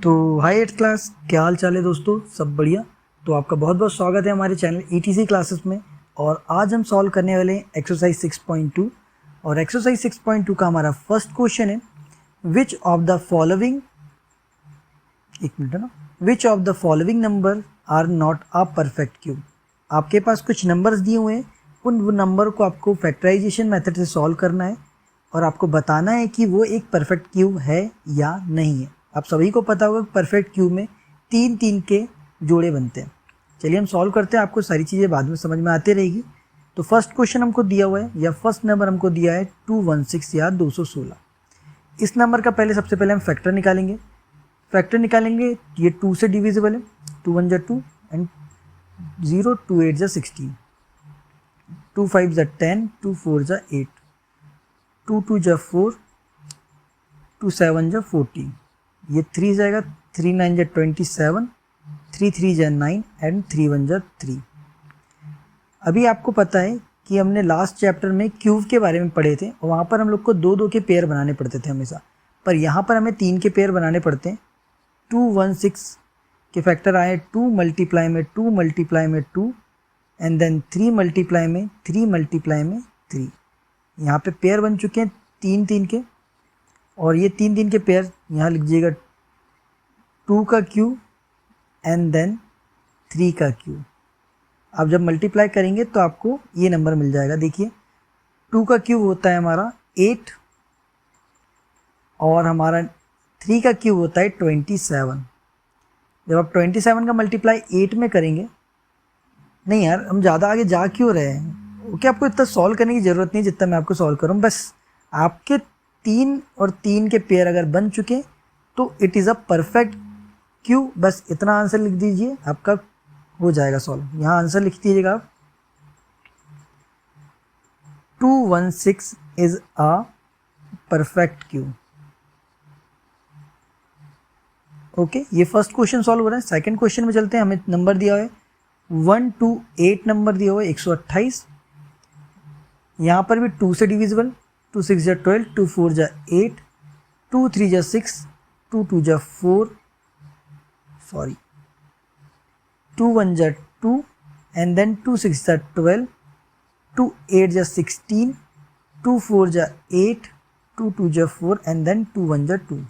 तो हाय eighth class, क्या हाल चाल है दोस्तों? सब बढ़िया। तो आपका बहुत बहुत स्वागत है हमारे चैनल ETC क्लासेस में। और आज हम सॉल्व करने वाले हैं एक्सरसाइज 6.2। और एक्सरसाइज 6.2 का हमारा फर्स्ट क्वेश्चन है, which of the following number are not a perfect cube. आपके पास कुछ नंबर्स दिए हुए हैं, उन नंबर को आपको फैक्टराइजेशन मेथड से सॉल्व करना है और आपको बताना है कि वो एक परफेक्ट क्यूब है या नहीं है। आप सभी को पता होगा परफेक्ट क्यूब में तीन तीन के जोड़े बनते हैं। चलिए हम सॉल्व करते हैं, आपको सारी चीज़ें बाद में समझ में आती रहेगी। तो फर्स्ट क्वेश्चन हमको दिया हुआ है या फर्स्ट नंबर हमको दिया है 216 या 216। इस नंबर का सबसे पहले हम फैक्टर निकालेंगे। ये 2 से डिविजिबल है, 2 1 जा 2 एंड 0 2 8 जा 16, 2 5 जा 10, 2 4 जा 8, 2 2 जा 4, 2 7 जा 14, ये 3 जाएगा, 3 9 जा 27, 3 3 जा 9 एंड 3 1 जा 3। अभी आपको पता है कि हमने लास्ट चैप्टर में क्यूब के बारे में पढ़े थे और वहाँ पर हम लोग को दो दो के पेयर बनाने पड़ते थे हमेशा, पर यहाँ पर हमें 3 के पेयर बनाने पड़ते हैं। 216 के फैक्टर आए 2 मल्टीप्लाई में 2 मल्टीप्लाई में 2 एंड देन 3 मल्टीप्लाई में 3 मल्टीप्लाई में 3। यहाँ पे पेयर बन चुके हैं 3 3 के, और ये 3 3 के पेयर यहाँ लिख दीजिएगा 2 का क्यूब एंड देन 3 का क्यूब। आप जब मल्टीप्लाई करेंगे तो आपको ये नंबर मिल जाएगा। देखिए 2 का क्यूब होता है हमारा 8 और हमारा 3 का क्यूब होता है 27। जब आप 27 का मल्टीप्लाई 8 में करेंगे, नहीं यार हम ज़्यादा आगे जा क्यों रहे हैं, ओके आपको इतना सॉल्व करने की ज़रूरत नहीं जितना मैं आपको सॉल्व करूँ। बस आपके 3 और 3 के पेयर अगर बन चुके तो it is a perfect cube. बस इतना आंसर लिख दीजिए, आपका हो जाएगा सॉल्व। यहाँ आंसर लिख दीजिएगा आप, 216 is a perfect cube. Okay ये फर्स्ट क्वेश्चन सॉल्व हो रहा है। सेकंड क्वेश्चन में चलते हैं। हमें नंबर दिया हुआ है 128 नंबर दिया हुआ है 128। यहाँ पर भी 2 से डिविजिबल, 2 6 जा 12, 2 4 जा 8, 2 3 जा 6, 2 2 जा 4, 2 1 जा 2 एंड देन 2 6 जा 12, 2 8 जा 16, 2 4 जा 8, 2 2 जा 4 एंड देन 2 1 जा 2।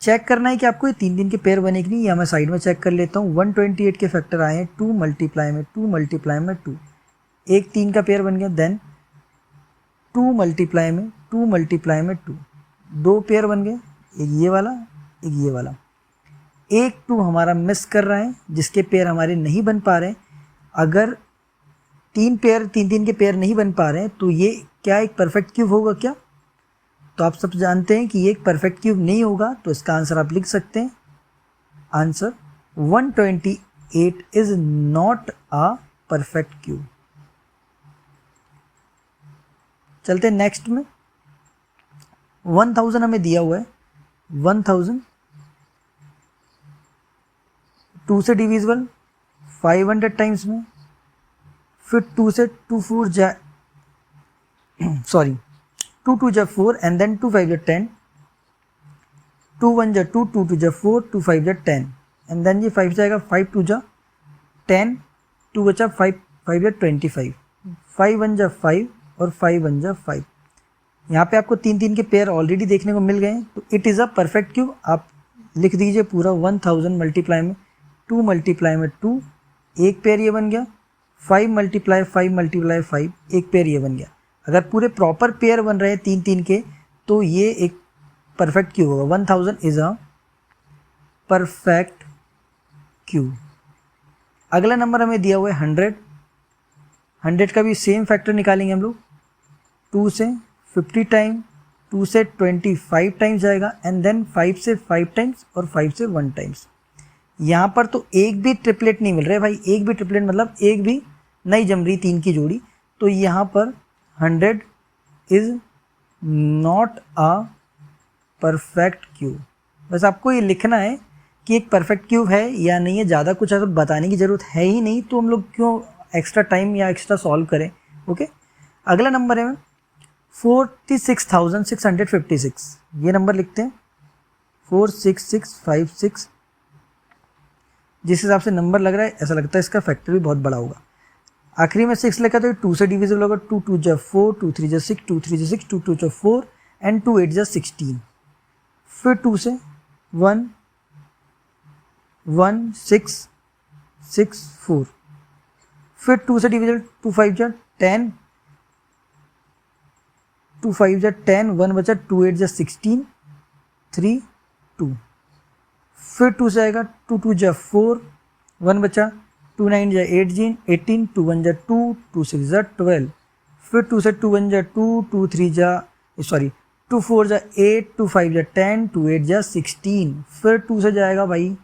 चेक करना है कि आपको ये 3 3 के पेयर बने कि नहीं, या मैं साइड में चेक कर लेता हूँ। 128 के फैक्टर आए हैं 2 मल्टीप्लाई में 2 मल्टीप्लाई में 2, एक 3 का पेयर बन गया। देन 2 मल्टीप्लाई में 2 मल्टीप्लाई में 2, दो पेयर बन गए, एक ये वाला एक ये वाला। एक 2 हमारा मिस कर रहा है जिसके पेयर हमारे नहीं बन पा रहे हैं। अगर 3 3 के पेयर नहीं बन पा रहे हैं तो ये क्या एक परफेक्ट क्यूब होगा क्या? तो आप सब जानते हैं कि ये एक परफेक्ट क्यूब नहीं होगा, तो इसका आंसर आप लिख सकते हैं। Answer 128 is not a perfect cube. चलते हैं नेक्स्ट में। 1000 हमें दिया हुआ है। 1000 2 से डिविजिबल 500 टाइम्स में, फिर 2 से 2 4 जा 2 2 जा 4 एंड देन 2 5 जा 10, 2 1 जा 2, 2 2 जा 4, 2 5 जा 10 एंड देन ये 5 जाएगा, 5 2 जा 10, 2 बचा 5 5 जा 25, 5 1 जा 5 और 5 1 जा 5। यहाँ पे आपको 3 3 के पेयर ऑलरेडी देखने को मिल गए हैं, तो it is a perfect cube. आप लिख दीजिए पूरा 1000 मल्टीप्लाई में 2 मल्टीप्लाई में 2, एक पेयर ये बन गया। 5 मल्टीप्लाई 5 मल्टीप्लाई 5, एक पेयर ये बन गया। अगर पूरे प्रॉपर पेयर बन रहे हैं 3 3 के तो ये एक परफेक्ट क्यूब होगा। 1000 इज़ अ परफेक्ट क्यूब। अगला नंबर हमें दिया हुआ है 100। 100 का भी सेम फैक्टर निकालेंगे हम लोग। 2 से 50 टाइम, 2 से 25 टाइम्स जाएगा एंड देन 5 से 5 टाइम्स और 5 से 1 टाइम्स। यहाँ पर तो एक भी ट्रिपलेट नहीं मिल रहा है भाई, एक भी ट्रिपलेट मतलब एक भी नहीं जम रही 3 की जोड़ी, तो यहाँ पर 100 is not a perfect cube. बस आपको ये लिखना है कि एक परफेक्ट क्यूब है या नहीं है, ज़्यादा कुछ तो बताने की ज़रूरत है ही नहीं, तो हम लोग क्यों एक्स्ट्रा टाइम या एक्स्ट्रा सॉल्व करें। ओके अगला नंबर है 46,656, ये नंबर लिखते हैं 46656, जिस हिसाब से नंबर लग रहा है ऐसा लगता है इसका फैक्टर भी बहुत बड़ा होगा। आखिरी में 6 लिखा तो 2 से डिविजिबल होगा। 2 2 जा 4, 2 3 जा 6, 2 3 जा 6, 2 2 जा 4 एंड 2 8 जा 16। फिर 2 से 1 1 6 6 4। फिर 2 से डिविजिबल 2 5 जा 10, 2 5 जा 10, 1 बचा, 2 8 जा 16, 3 2। फिर 2 से आएगा 2 2 जा 4, 1 बचा, 2 9 जा 18, 2 1 जा 2, 2 6 जा 12। फिर 2 से 2 1 जा 2, 2 3 जा 2 4 जा 8, 2 5 जा 10, 2 8 जा 16। फिर 2 से जाएगा भाई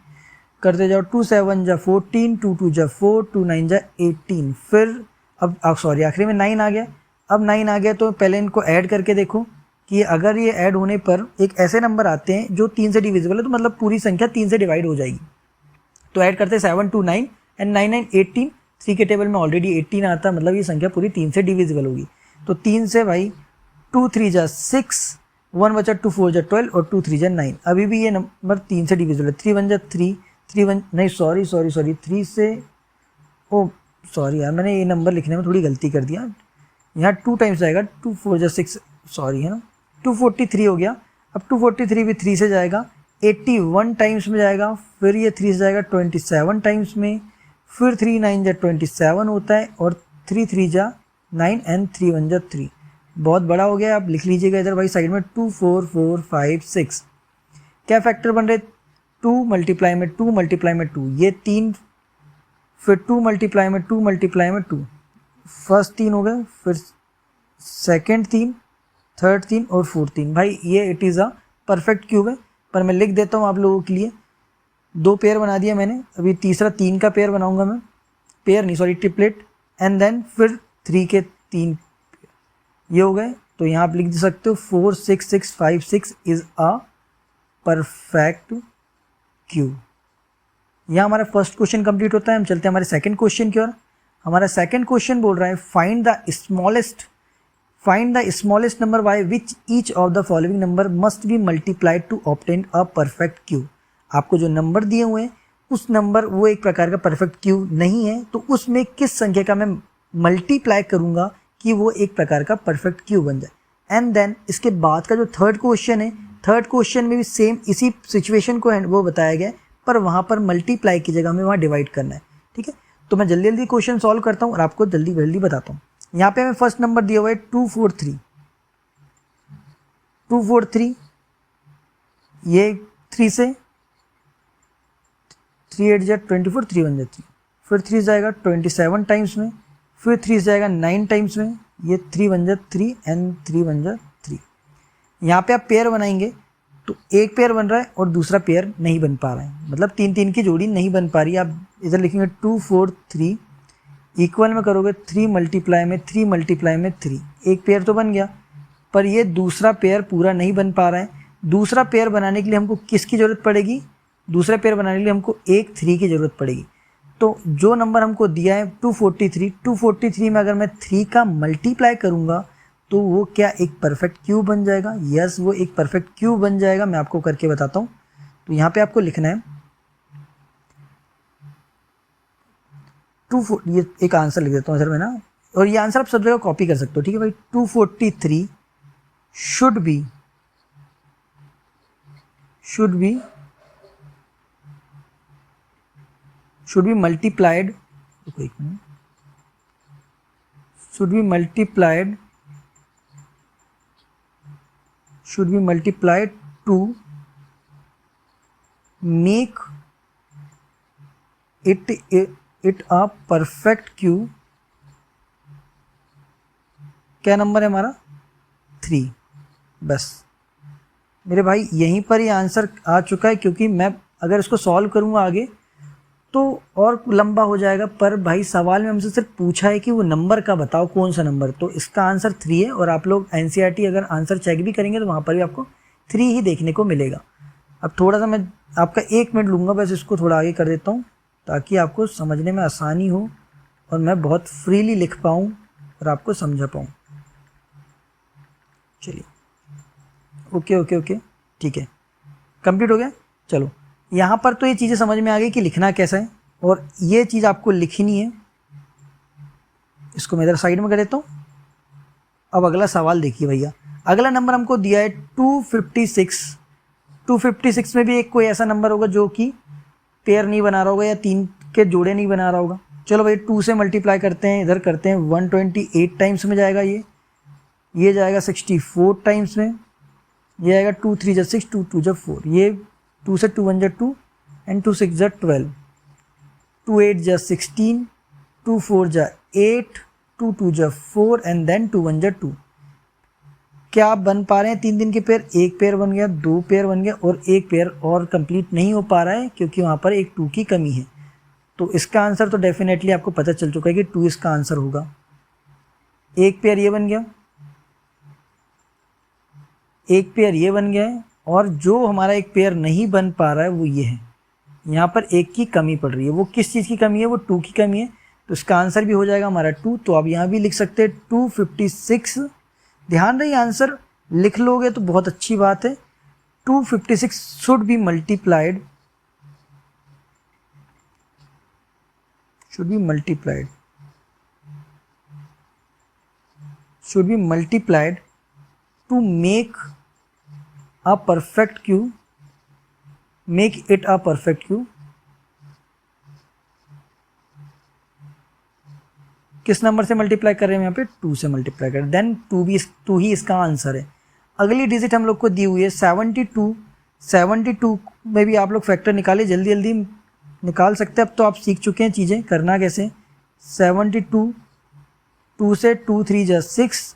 करते जाओ 2 7 जा 14, 2 2 जा 4, 2 9 जा 18। फिर अब आखिरी में 9 आ गया। अब 9 आ गया तो पहले इनको ऐड करके देखो कि अगर ये ऐड होने पर एक ऐसे नंबर आते हैं जो 3 से डिविजिबल है, तो मतलब पूरी संख्या 3 से डिवाइड हो जाएगी। तो ऐड करते 7 2 9 एंड 9 9 18। 3 के टेबल में ऑलरेडी 18 आता, मतलब ये संख्या पूरी 3 से डिविजिबल होगी। तो 3 से भाई 2 3 जा 6, 1 बचा, 2 4 जा 12 और 2 3 जा 9। अभी भी ये नंबर 3 से डिविजिबल है। 3 1 जा 3, 3 1 नहीं सॉरी 3 से सॉरी यार, मैंने ये नंबर लिखने में थोड़ी गलती कर दिया। यहाँ 2 टाइम्स आएगा, 2 4 जा 6 सॉरी है ना, 243 हो गया। अब 243 भी 3 से जाएगा, 81 टाइम्स में जाएगा। फिर ये 3 से जाएगा 27 टाइम्स में। फिर 3 9 जा 27 होता है और 3 3 जा 9 एंड 3 1 जा 3। बहुत बड़ा हो गया। आप लिख लीजिएगा इधर भाई साइड में 2 4 4 5 6। क्या फैक्टर बन रहे? 2 मल्टीप्लाई में 2 मल्टीप्लाई में 2, ये 3। फिर 2 मल्टीप्लाई में 2 मल्टीप्लाई में 2, फर्स्ट 3 हो गए, फिर सेकेंड 3, थर्ड 3 और फोर्थ 3। भाई ये it is a perfect cube है। पर मैं लिख देता हूँ आप लोगों के लिए। 2 पेयर बना दिया मैंने, अभी तीसरा 3 का पेयर बनाऊंगा मैं, पेयर नहीं सॉरी ट्रिपलेट, एंड देन फिर 3 के 3 ये हो गए। तो यहाँ आप लिख सकते हो 4 6 6 5 6 इज़ अ परफेक्ट क्यूब। यहाँ हमारा फर्स्ट क्वेश्चन कंप्लीट होता है। हम चलते हैं हमारे सेकंड क्वेश्चन की ओर। हमारा सेकंड क्वेश्चन बोल रहा है find the smallest number by which each of the following number must be multiplied to obtain a perfect cube. आपको जो नंबर दिए हुए हैं उस नंबर वो एक प्रकार का परफेक्ट क्यूब नहीं है, तो उसमें किस संख्या का मैं मल्टीप्लाई करूंगा कि वो एक प्रकार का परफेक्ट क्यूब बन जाए। एंड देन इसके बाद का जो थर्ड क्वेश्चन है, थर्ड क्वेश्चन में भी सेम इसी सिचुएशन को वो बताया गया है, पर वहाँ पर मल्टीप्लाई की जगह हमें वहाँ डिवाइड करना है। ठीक है, तो मैं जल्दी जल्दी क्वेश्चन सॉल्व करता हूँ और आपको जल्दी जल्दी बताता हूँ। यहाँ पे हमें फर्स्ट नंबर दिया हुआ है 243। ये 3 से 3 8 जा 24, 3 1 जा 3। फिर 3 जाएगा 27 टाइम्स में। फिर 3 जाएगा 9 टाइम्स में। ये 3 1 जा 3 एंड 3 1 जा 3। यहाँ पे आप पेयर बनाएंगे तो एक पेयर बन रहा है और दूसरा पेयर नहीं बन पा रहा है, मतलब 3 3 की जोड़ी नहीं बन पा रही है। आप इधर लिखेंगे 2 4 3 इक्वल में करोगे 3 मल्टीप्लाई में 3 मल्टीप्लाई में 3, एक पेयर तो बन गया, पर ये दूसरा पेयर पूरा नहीं बन पा रहा है। दूसरा पेयर बनाने के लिए हमको किसकी ज़रूरत पड़ेगी? दूसरा पेयर बनाने के लिए हमको एक 3 की ज़रूरत पड़ेगी। तो जो नंबर हमको दिया है 243 में अगर मैं 3 का मल्टीप्लाई करूँगा तो वो क्या एक परफेक्ट क्यूब बन जाएगा? यस, वो एक परफेक्ट क्यूब बन जाएगा। मैं आपको करके बताता हूँ। तो यहाँ पे आपको लिखना है ये एक आंसर लिख देता हूँ सर मैं ना, और ये आंसर आप सब जगह कॉपी कर सकते हो। ठीक है भाई, 243 should be multiplied to make it a perfect cube. क्या नंबर है हमारा? 3। बस मेरे भाई यहीं पर ये आंसर आ चुका है, क्योंकि मैं अगर इसको सॉल्व करूँगा आगे तो और लंबा हो जाएगा। पर भाई सवाल में हमसे सिर्फ पूछा है कि वो नंबर का बताओ, कौन सा नंबर, तो इसका आंसर 3 है। और आप लोग NCERT अगर आंसर चेक भी करेंगे तो वहाँ पर भी आपको 3 ही देखने को मिलेगा। अब थोड़ा सा मैं आपका 1 मिनट लूँगा, बस इसको थोड़ा आगे कर देता हूँ ताकि आपको समझने में आसानी हो और मैं बहुत फ्रीली लिख पाऊँ और आपको समझा पाऊँ। चलिए, ओके ठीक है, कंप्लीट हो गया। चलो यहाँ पर तो ये चीज़ें समझ में आ गई कि लिखना कैसा है, और ये चीज़ आपको लिखनी है। इसको मैं इधर साइड में कर देता हूँ। अब अगला सवाल देखिए भैया, अगला नंबर हमको दिया है 256। 256 में भी एक कोई ऐसा नंबर होगा जो कि पेयर नहीं बना रहा होगा या 3 के जोड़े नहीं बना रहा होगा। चलो भाई 2 से मल्टीप्लाई करते हैं, इधर करते हैं 128 टाइम्स में जाएगा ये जाएगा 64 टाइम्स में, ये आएगा 2 3 जा 6, 2 2 जा 4, ये 2 से 2 1 जा 2 एंड 2 6 जा 12, 2 8 जा 16, 2 4 जा 8, 2 2 जा 4 एंड देन 2 1 जा 2। क्या आप बन पा रहे हैं 3 के पेयर? एक पेयर बन गया, 2 पेयर बन गया, और एक पेयर और कंप्लीट नहीं हो पा रहा है क्योंकि वहाँ पर एक 2 की कमी है। तो इसका आंसर तो डेफिनेटली आपको पता चल चुका है कि 2 इसका आंसर होगा। एक पेयर ये बन गया, एक पेयर ये बन गया है, और जो हमारा एक पेयर नहीं बन पा रहा है वो ये है। यहाँ पर एक की कमी पड़ रही है। वो किस चीज़ की कमी है? वो 2 की कमी है। तो इसका आंसर भी हो जाएगा हमारा 2। तो आप यहाँ भी लिख सकते हैं 256। ध्यान रहे आंसर लिख लोगे तो बहुत अच्छी बात है। 256 should be multiplied, should be multiplied to make a perfect cube, make it a perfect cube। किस नंबर से मल्टीप्लाई कर रहे हैं? यहाँ पे 2 से मल्टीप्लाई कर, देन 2 ही इसका आंसर है। अगली डिजिट हम लोग को दी हुई है 72। 72 में भी आप लोग फैक्टर निकाले, जल्दी जल्दी निकाल सकते हैं। अब तो आप सीख चुके हैं चीज़ें करना कैसे। 72, 2 से 2 3 जा 6,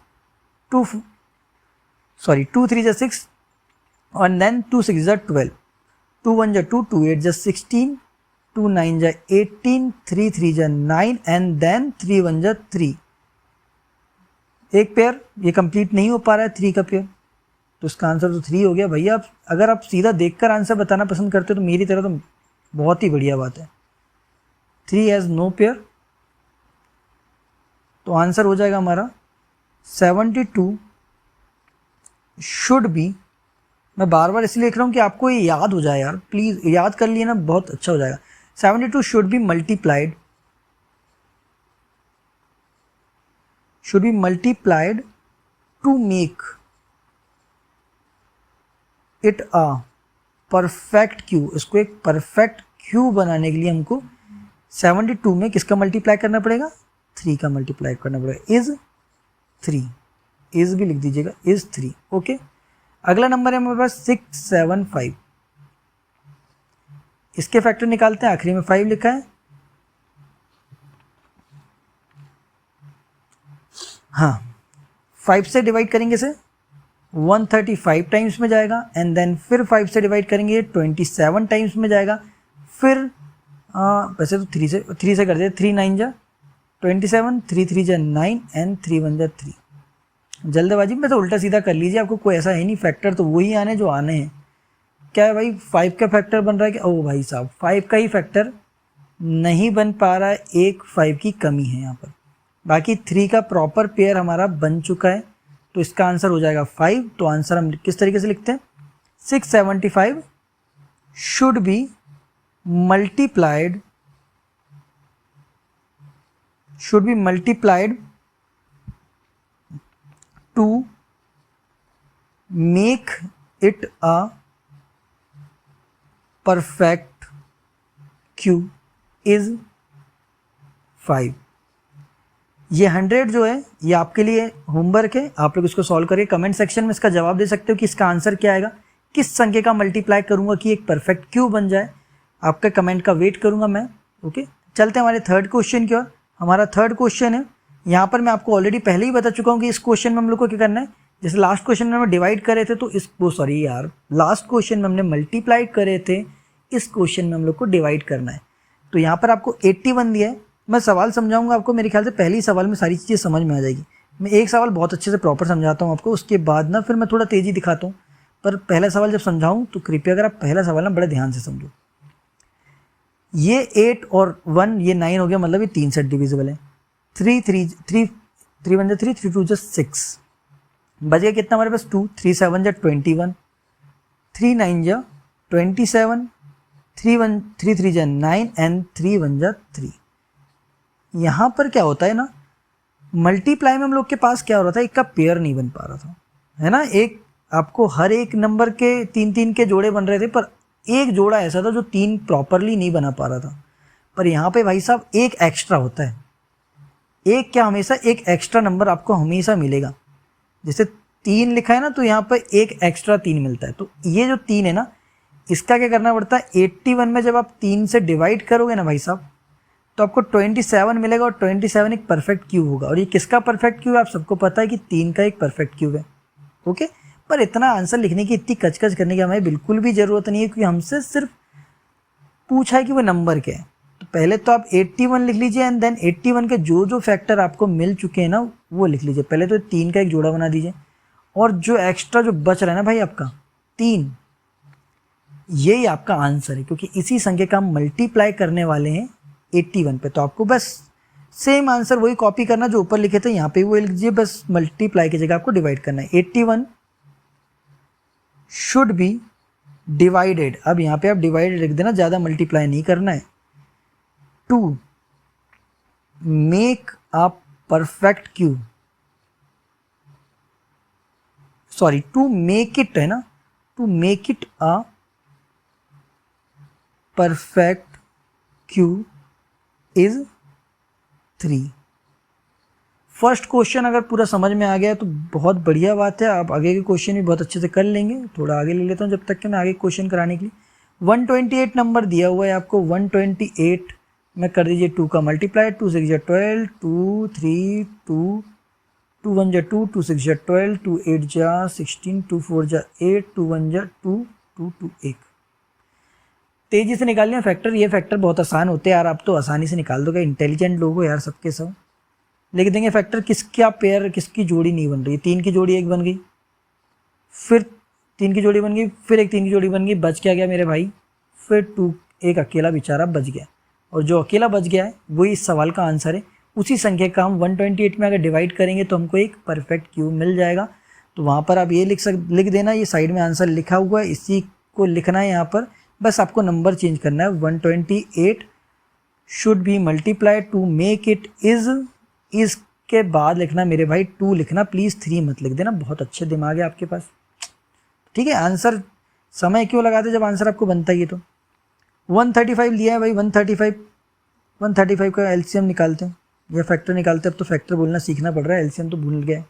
2 3 जा 6 और देन 2 6 जा 12, 2 1 जा 2, 2 8 जा 16, 2 9 जा 18, 3 3 जा 9 एंड देन 3 1 जा 3। एक पेयर ये कंप्लीट नहीं हो पा रहा है 3 का पेयर, तो इसका आंसर तो 3 हो गया भैया। अगर आप सीधा देखकर आंसर बताना पसंद करते हो तो मेरी तरह तो बहुत ही बढ़िया बात है। 3 हैज़ नो पेयर, तो आंसर हो जाएगा हमारा 72 शुड बी। मैं बार बार इसलिए लिख रहा हूँ कि आपको ये याद हो जाए यार, प्लीज़ याद कर लिए ना, बहुत अच्छा हो जाएगा। 72 should be multiplied to make it a perfect cube. इसको एक परफेक्ट क्यू बनाने के लिए हमको 72 में किसका मल्टीप्लाई करना पड़ेगा? 3 का मल्टीप्लाई करना पड़ेगा। इज 3, इज भी लिख दीजिएगा, इज 3। ओके, अगला नंबर है हमारे पास 675। इसके फैक्टर निकालते हैं, आखिरी में 5 लिखा है। हाँ, 5 से डिवाइड करेंगे इसे 135 टाइम्स में जाएगा एंड देन फिर 5 से डिवाइड करेंगे 27 टाइम्स में जाएगा। फिर वैसे तो 3 से कर दे, 3 9 जा 27, 3 3 जा 9 एंड 3 1 जा 3। जल्दबाजी में तो उल्टा सीधा कर लीजिए, आपको कोई ऐसा है नहीं, फैक्टर तो वही आने जो आने हैं। क्या है भाई, 5 का फैक्टर बन रहा है कि ओ भाई साहब 5 का ही फैक्टर नहीं बन पा रहा है, एक 5 की कमी है यहाँ पर। बाकी 3 का प्रॉपर पेयर हमारा बन चुका है, तो इसका आंसर हो जाएगा 5। तो आंसर हम किस तरीके से लिखते हैं? 675 should be multiplied to make it a perfect cube is 5। ये 100 जो है ये आपके लिए होमवर्क है, आप लोग इसको सॉल्व करिए। कमेंट सेक्शन में इसका जवाब दे सकते हो कि इसका आंसर क्या आएगा, किस संख्या का मल्टीप्लाई करूंगा कि एक परफेक्ट क्यूब बन जाए। आपका कमेंट का वेट करूंगा मैं। ओके, चलते हैं हमारे थर्ड क्वेश्चन की ओर। हमारा थर्ड क्वेश्चन है, यहाँ पर मैं आपको ऑलरेडी पहले ही बता चुका हूँ कि इस क्वेश्चन में हम लोग को क्या करना है। जैसे लास्ट क्वेश्चन में हम डिवाइड करे थे, तो लास्ट क्वेश्चन में हमने मल्टीप्लाई करे थे, इस क्वेश्चन में हम लोग को डिवाइड करना है। तो यहाँ पर आपको 81 दिया है। मैं सवाल समझाऊंगा आपको, मेरे ख्याल से पहली सवाल में सारी चीज़ें समझ में आ जाएगी। मैं एक सवाल बहुत अच्छे से प्रॉपर समझाता हूँ आपको, उसके बाद ना फिर मैं थोड़ा तेज़ी दिखाता हूँ। पर पहला सवाल जब समझाऊँ तो कृपया अगर आप पहला सवाल ना बड़े ध्यान से समझो। ये 8 और 1 ये 9 हो गया, मतलब ये 3 से डिविजिबल है। 3 1 जा 3, 3 2 जा 6, बच गया कितना हमारे पास 2, 3 7 जा 21, 3 9 जा 27, 3 3 जा 9 एंड 3 1 जा 3। यहाँ पर क्या होता है ना, मल्टीप्लाई में हम लोग के पास क्या हो रहा था, एक का पेयर नहीं बन पा रहा था, है ना। एक आपको हर एक नंबर के 3 3 के जोड़े बन रहे थे, पर एक जोड़ा ऐसा था जो 3 प्रॉपरली नहीं बना पा रहा था। पर यहाँ पे भाई साहब एक एक्स्ट्रा होता है, एक क्या, हमेशा एक एक्स्ट्रा नंबर आपको हमेशा मिलेगा। जैसे 3 लिखा है ना, तो यहाँ पर एक एक्स्ट्रा 3 मिलता है। तो ये जो 3 है ना, इसका क्या करना पड़ता है, 81 में जब आप 3 से डिवाइड करोगे ना भाई साहब, तो आपको 27 मिलेगा, और 27 एक परफेक्ट क्यूब होगा। और ये किसका परफेक्ट क्यूब है, आप सबको पता है कि 3 का एक परफेक्ट क्यूब है। ओके, पर इतना आंसर लिखने की, इतनी कचकच करने की हमें बिल्कुल भी ज़रूरत नहीं है, क्योंकि हमसे सिर्फ पूछा है कि वो नंबर क्या है। तो पहले तो आप 81 लिख लीजिए, एंड देन 81 के जो जो फैक्टर आपको मिल चुके हैं ना, वो लिख लीजिए। पहले तो 3 का एक जोड़ा बना दीजिए, और जो एक्स्ट्रा जो बच रहा है ना भाई आपका 3, यही आपका आंसर है, क्योंकि इसी संख्या का हम मल्टीप्लाई करने वाले हैं 81 पे। तो आपको बस सेम आंसर वही कॉपी करना जो ऊपर लिखे थे, यहाँ पे वो लिख दीजिए, बस मल्टीप्लाई की जगह आपको डिवाइड करना है। 81 शुड बी डिवाइडेड, अब यहाँ पे आप डिवाइडेड लिख देना, ज़्यादा मल्टीप्लाई नहीं करना है, to make a perfect cube, sorry to make it है ना, to make it a perfect cube is 3। First question अगर पूरा समझ में आ गया तो बहुत बढ़िया बात है, आप आगे के क्वेश्चन भी बहुत अच्छे से कर लेंगे। थोड़ा आगे ले लेता हूँ जब तक कि मैं आगे क्वेश्चन कराने के लिए। 128 नंबर दिया हुआ है आपको, 128 में कर दीजिए 2 का मल्टीप्लाई, 2 6 जा 12, 2 3 2 2 1 जा 2, 2 6 जा 12, 2 8 जा 16, 2 4 जा 8, 2 1 जा 2, 2 2 1। तेजी से निकाल लिया फैक्टर, ये फैक्टर बहुत आसान होते हैं यार, आप तो आसानी से निकाल दोगे, इंटेलिजेंट लोग हो यार सबके सब। लिख देंगे फैक्टर, किसका पेयर, किसकी जोड़ी नहीं बन रही। 3 की जोड़ी एक बन गई, फिर 3 की जोड़ी बन गई, फिर एक 3 की जोड़ी बन गई, बच क्या गया मेरे भाई, फिर 2, एक अकेला बेचारा बच गया। और जो अकेला बच गया है वही इस सवाल का आंसर है। उसी संख्या का हम 128 में अगर डिवाइड करेंगे तो हमको एक परफेक्ट क्यूब मिल जाएगा। तो वहाँ पर आप ये लिख देना, ये साइड में आंसर लिखा हुआ है, इसी को लिखना है यहाँ पर, बस आपको नंबर चेंज करना है। 128 should be multiply two make it is के बाद लिखना मेरे भाई 2 लिखना, प्लीज़ 3 मत लिख देना, बहुत अच्छे दिमाग है आपके पास। ठीक है, आंसर समय क्यों लगाते जब आंसर आपको बनता ही है। तो 135 लिया है भाई, 135 का एलसीएम निकालते हैं या फैक्टर निकालते हैं। अब तो फैक्टर बोलना सीखना पड़ रहा है, एलसीएम तो भूल गए।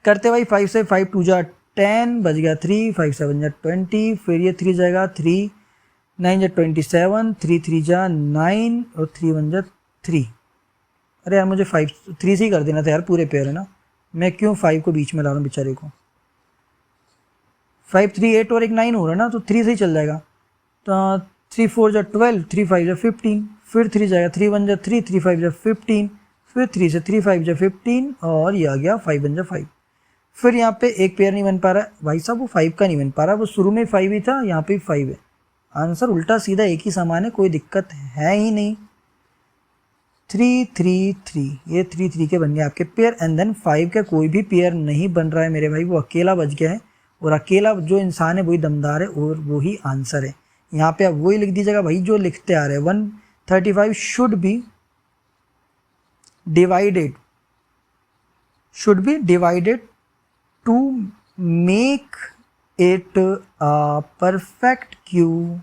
करते भाई 5 से 5 2 जा 10, बच गया 3, 5 7 जा 20, फिर ये 3 जाएगा 3 9 जा 27, 3 3 जा 9 और 3 1 जा 3। अरे यार मुझे 5 3 से ही कर देना था यार, पूरे पेयर है ना, मैं क्यों 5 को बीच में ला रहा हूँ बेचारे को। 5 3 8 और एक 9 हो रहा है ना, तो 3 से ही चल जाएगा। तो 3 4 जा 12, 3 5 जा 15, फिर 3 जाएगा 3 1 जा 3, 3 5 जा 15, फिर 3 से 3 5 जा 15, और ये आ गया 5 1 जा 5। फिर यहाँ पे एक पेयर नहीं बन पा रहा है भाई साहब, वो 5 का नहीं बन पा रहा, वो शुरू में 5 ही था, यहाँ पे 5 है। आंसर उल्टा सीधा एक ही समान है, कोई दिक्कत है ही नहीं। 3 3 3, ये 3 3 के बन गए आपके पेयर, एंड देन 5 का कोई भी पेयर नहीं बन रहा है मेरे भाई, वो अकेला बच गया है। और अकेला जो इंसान है वही दमदार है, और वही आंसर है। यहाँ पे आप वही लिख दीजिएगा भाई जो लिखते आ रहे हैं। 135 should be divided to make it a perfect cube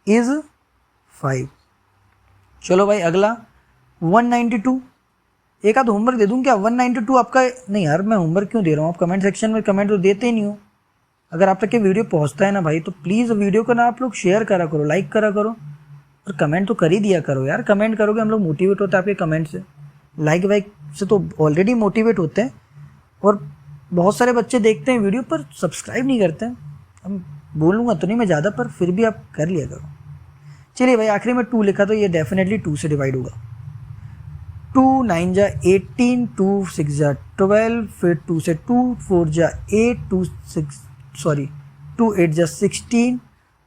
is 5। चलो भाई अगला 192। एक आध होमवर्क दे दूं क्या? 192 आपका नहीं यार, मैं होमवर्क क्यों दे रहा हूँ, आप कमेंट सेक्शन में कमेंट तो देते ही नहीं हो। अगर आप तक ये वीडियो पहुँचता है ना भाई, तो प्लीज़ वीडियो को ना आप लोग शेयर करा करो, लाइक करा करो, और कमेंट तो कर ही दिया करो यार। कमेंट करोगे हम लोग मोटिवेट होते हैं आपके कमेंट से, लाइक वाइक से तो ऑलरेडी मोटिवेट होते हैं। और बहुत सारे बच्चे देखते हैं वीडियो पर सब्सक्राइब नहीं करते हैं। हम बोलूँगा तो नहीं मैं ज़्यादा, पर फिर भी आप कर लिया करो। चलिए भाई आखिरी में 2 लिखा, तो ये डेफिनेटली 2 से डिवाइड होगा। 2 9 जा 18, 2 6 जा 12, फिर 2 से 2 4 जा 8, 2 8 जा 16,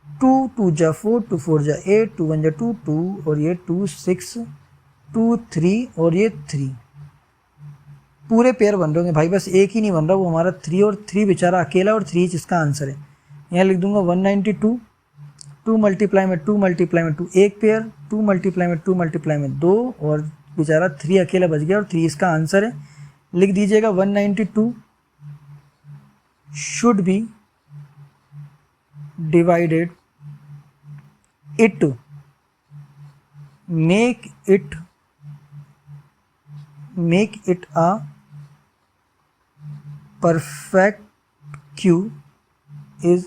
2 2 जा 4, 2 4 जा 8, 2 1 जा 2 2, और ये 2 6 2 3 और ये 3। पूरे पेयर बन रहे होंगे भाई, बस एक ही नहीं बन रहा, वो हमारा 3 और 3 बेचारा अकेला, और 3 इसका आंसर है। यहाँ लिख दूंगा 192, 2 मल्टीप्लाई में 2 मल्टीप्लाई में 2 एक पेयर, 2 मल्टीप्लाई में 2 मल्टीप्लाई में 2, और बेचारा 3 अकेला बच गया, और 3 इसका आंसर है। लिख दीजिएगा 192 should be divided it, make it a perfect Q is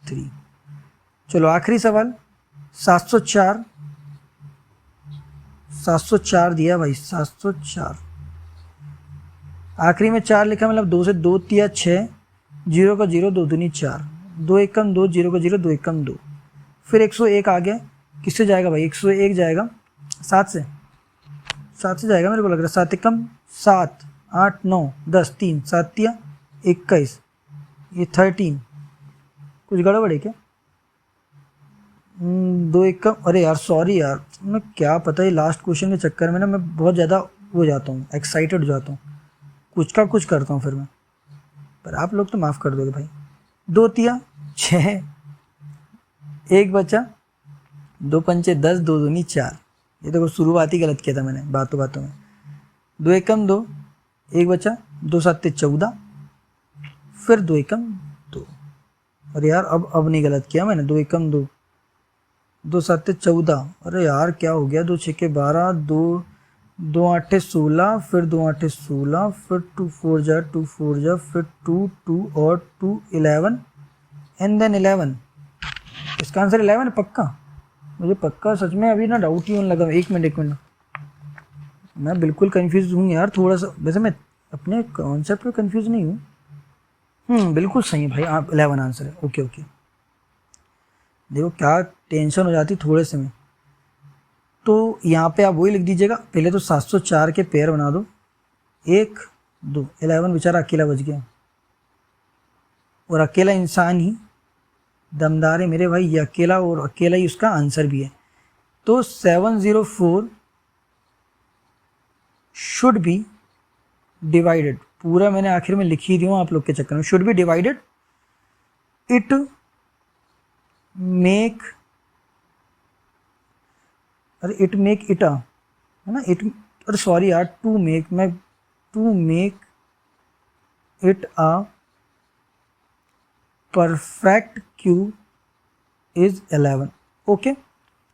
3। चलो आखिरी सवाल 704 दिया भाई, 704 आखिरी में 4 लिखा, मतलब 2 से 2 दिया 6, 0 का 0, 2 दूनी 4, 2 एक कम 2, 0 का 0, 2 एक कम 2, फिर 101 आ गया। किससे जाएगा भाई? 101 जाएगा 7 से जाएगा मेरे को लग रहा है। 7 एकम 7, 8 9 10, 3 7 दिया 21, ये 13, कुछ गड़बड़ है क्या? 2 एकम, अरे यार सॉरी यार, मैं क्या पता, ये लास्ट क्वेश्चन के चक्कर में ना मैं बहुत ज़्यादा हो जाता हूँ, एक्साइटेड हो जाता हूँ, कुछ का कुछ करता हूँ फिर मैं, पर आप लोग तो माफ़ कर दोगे भाई। 2 तिया 6, 1 बचा, 2 पंचे 10, 2 दूनी 4, ये तो शुरुआत ही गलत किया था मैंने बातों बातों में। 2 एकम 2, 1 बचा, 2 7 14, फिर 2 एकम 2, अरे यार अब नहीं गलत किया मैंने। 2 एकम 2, 2 7 14, अरे यार क्या हो गया? 2 6 12, 2 8 16, फिर 2 8 16, फिर 2 4 जा 2 4 जा, फिर 2 2 और 2 11 एंड देन 11। इसका आंसर 11 है पक्का? मुझे पक्का सच में अभी ना डाउट ही होने लगा। एक मिनट मैं बिल्कुल कंफ्यूज हूँ यार थोड़ा सा, वैसे मैं अपने कॉन्सेप्ट पे कंफ्यूज नहीं हूँ। बिल्कुल सही है भाई, आप 11 आंसर है। ओके देखो क्या टेंशन हो जाती थोड़े से में। तो यहाँ पे आप वही लिख दीजिएगा, पहले तो 704 के पेयर बना दो, 1 2, 11 बेचारा अकेला बच गया, और अकेला इंसान ही दमदार है मेरे भाई, ये अकेला, और अकेला ही उसका आंसर भी है। तो 704 शुड बी डिवाइडेड, पूरा मैंने आखिर में लिख ही दिया आप लोग के चक्कर में, should be divided it make, अरे इट मेक इट है ना, इट, अरे सॉरी यार, to make it a perfect cube is 11। Okay,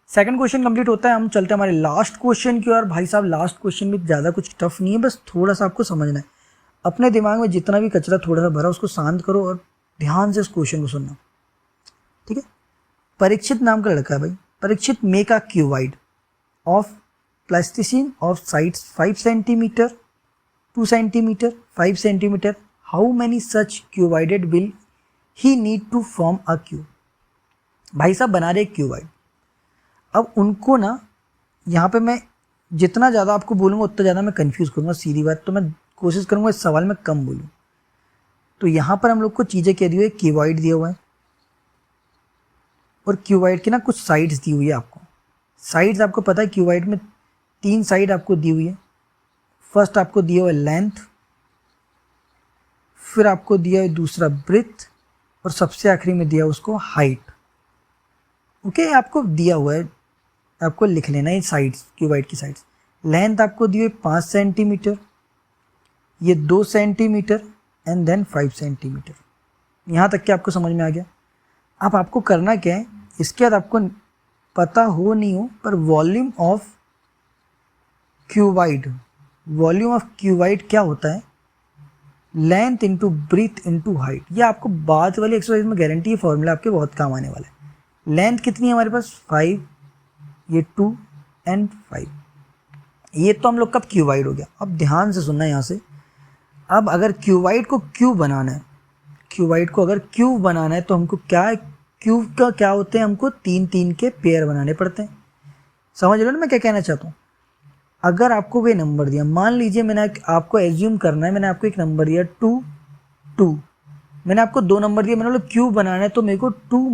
second question complete होता है। हम चलते हैं हमारे लास्ट क्वेश्चन की ओर। भाई साहब लास्ट क्वेश्चन में ज़्यादा कुछ टफ नहीं है, बस थोड़ा सा आपको समझना है। अपने दिमाग में जितना भी कचरा थोड़ा सा भरा उसको शांत करो और ध्यान से इस क्वेश्चन को सुनना, ठीक है। परीक्षित नाम का लड़का है भाई, Parikshit make a cuboid of plasticine of sides 5 centimetre, 2 centimetre, 5 centimetre. How many such cuboids will he need to form a cube. भाई साहब बना रहे क्यूबाइड, अब उनको ना यहाँ पे मैं जितना ज़्यादा आपको बोलूँगा उतना ज़्यादा मैं कंफ्यूज करूँगा, सीधी बात। तो मैं कोशिश करूँगा इस सवाल में कम बोलूँ। तो यहाँ पर हम लोग को चीज़ें क्या दी हुई है, क्यूबाइड दिया हुआ है, और क्यूबाइड की ना कुछ साइड्स दी हुई है आपको। साइड्स आपको पता है क्यूबाइड में 3 साइड आपको दी हुई है। फर्स्ट आपको दिया हुआ है लेंथ, फिर आपको दिया है दूसरा ब्रेथ, और सबसे आखिरी में दिया उसको हाइट। ओके, आपको दिया हुआ है, आपको लिख लेना है साइड्स, क्यूबाइड की साइड्स। लेंथ आपको दी हुई 5 सेंटीमीटर, ये 2 सेंटीमीटर एंड देन 5 सेंटीमीटर। यहाँ तक कि आपको समझ में आ गया। अब आपको करना क्या है, इसके बाद आपको पता हो नहीं हो पर volume of cuboid, volume of cuboid क्या होता है, length into breadth into height. ये आपको बाद वाली एक्सरसाइज में गारंटी, ये फॉर्मूला आपके बहुत काम आने वाला है। लेंथ कितनी है हमारे पास 5, ये 2 एंड 5। ये तो हम लोग का क्यूबाइड हो गया। अब ध्यान से सुनना यहाँ से। अब अगर क्यूबाइड को क्यूब बनाना है, क्यूबाइड को अगर क्यूब बनाना है तो हमको क्या है, क्यूब का क्या होते हैं, हमको 3-3 के पेयर बनाने पड़ते हैं। समझ लो ना मैं क्या कहना चाहता हूँ। अगर आपको वे नंबर दिया, मान लीजिए मैंने आपको एज्यूम करना है, मैंने आपको एक नंबर दिया 2 2, मैंने आपको 2 नंबर दिया, मैंने बोला क्यूब बनाना है, तो मेरे को 2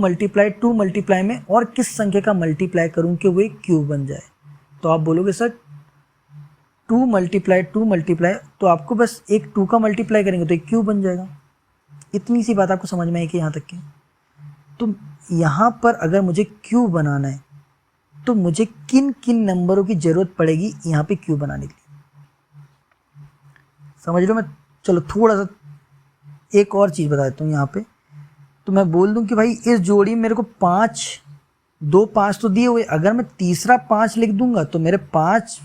मल्टीप्लाई में और किस संख्या का मल्टीप्लाई करूं कि वो एक क्यूब बन जाए। तो आप बोलोगे सर 2 मल्टीप्लाई तो आपको बस एक 2 का मल्टीप्लाई करेंगे तो एक क्यूब बन जाएगा। इतनी सी बात आपको समझ में आई कि यहाँ तक की। तो यहाँ पर अगर मुझे क्यूब बनाना है तो मुझे किन किन नंबरों की ज़रूरत पड़ेगी यहाँ पे क्यूब बनाने के लिए, समझ लो। मैं चलो थोड़ा सा एक और चीज़ बता देता हूँ यहाँ पे। तो मैं बोल दूँ कि भाई इस जोड़ी में मेरे को 5 2 5 तो दिए हुए, अगर मैं तीसरा 5 लिख दूंगा तो मेरे 5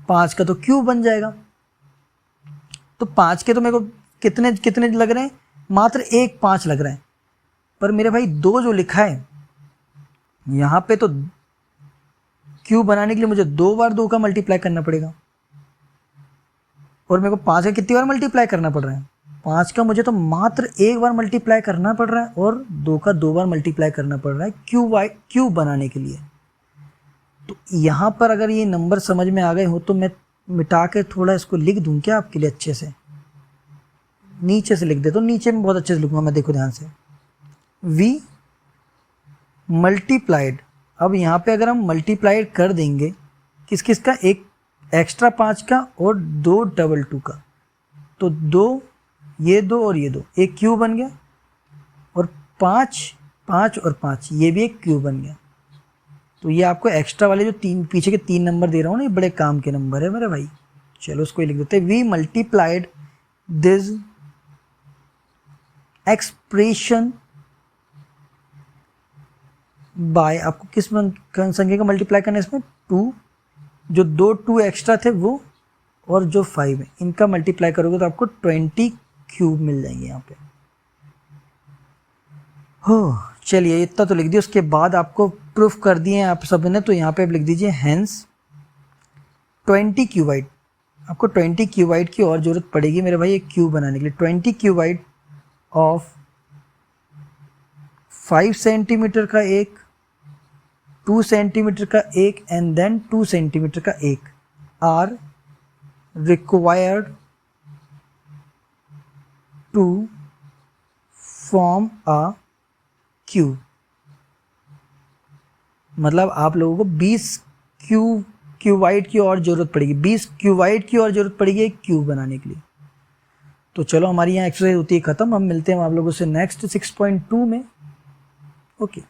5 का तो क्यूब बन जाएगा। तो 5 के तो मेरे को कितने कितने लग रहे हैं, मात्र एक 5 लग रहा है। पर मेरे भाई 2 जो लिखा है यहाँ पे, तो क्यूब बनाने के लिए मुझे 2 बार 2 का मल्टीप्लाई करना पड़ेगा। और मेरे को 5 का कितनी बार मल्टीप्लाई करना पड़ रहा है, 5 का मुझे तो मात्र एक बार मल्टीप्लाई करना पड़ रहा है, और 2 का 2 बार मल्टीप्लाई करना पड़ रहा है क्यूब बनाने के लिए। तो यहाँ पर अगर ये नंबर समझ में आ गए हो तो मैं मिटा के थोड़ा इसको लिख दूँ क्या आपके लिए अच्छे से, नीचे से लिख दे। तो नीचे में बहुत अच्छे से लिखूँगा मैं, देखो ध्यान से। v मल्टीप्लाइड, अब यहाँ पे अगर हम मल्टीप्लाइड कर देंगे किस किस का, एक एक्स्ट्रा 5 का और 2 डबल 2 का, तो 2 ये 2 और ये 2, एक क्यूब बन गया। और 5 5 और 5 ये भी एक क्यूब बन गया। तो ये आपको एक्स्ट्रा वाले जो पीछे के 3 नंबर दे रहा हूँ ना, ये बड़े काम के नंबर है मेरे भाई। चलो उसको ही लिख देते हैं, we multiplied this expression by, आपको किस संख्या का मल्टीप्लाई करना है इसमें, 2, जो 2 2 एक्स्ट्रा थे वो, और जो 5 है इनका मल्टीप्लाई करोगे तो आपको 20 क्यूब मिल जाएंगे यहाँ पे। हो चलिए इतना तो लिख दिया। उसके बाद आपको प्रूफ कर दिए हैं आप सब ने, तो यहाँ पे आप लिख दीजिए हेंस 20 क्यूबाइड। आपको 20 क्यूबाइड की और ज़रूरत पड़ेगी मेरे भाई एक क्यूब बनाने के लिए। 20 क्यूबाइड ऑफ 5 सेंटीमीटर का एक, 2 सेंटीमीटर का एक एंड देन 2 सेंटीमीटर का एक are required to form a cube. मतलब आप लोगों को 20 क्यूबाइड की और ज़रूरत पड़ेगी, 20 क्यूबाइड की और ज़रूरत पड़ेगी एक क्यूब बनाने के लिए। तो चलो हमारी यहाँ एक्सरसाइज होती है ख़त्म। हम मिलते हैं आप लोगों से नेक्स्ट 6.2 में। ओके।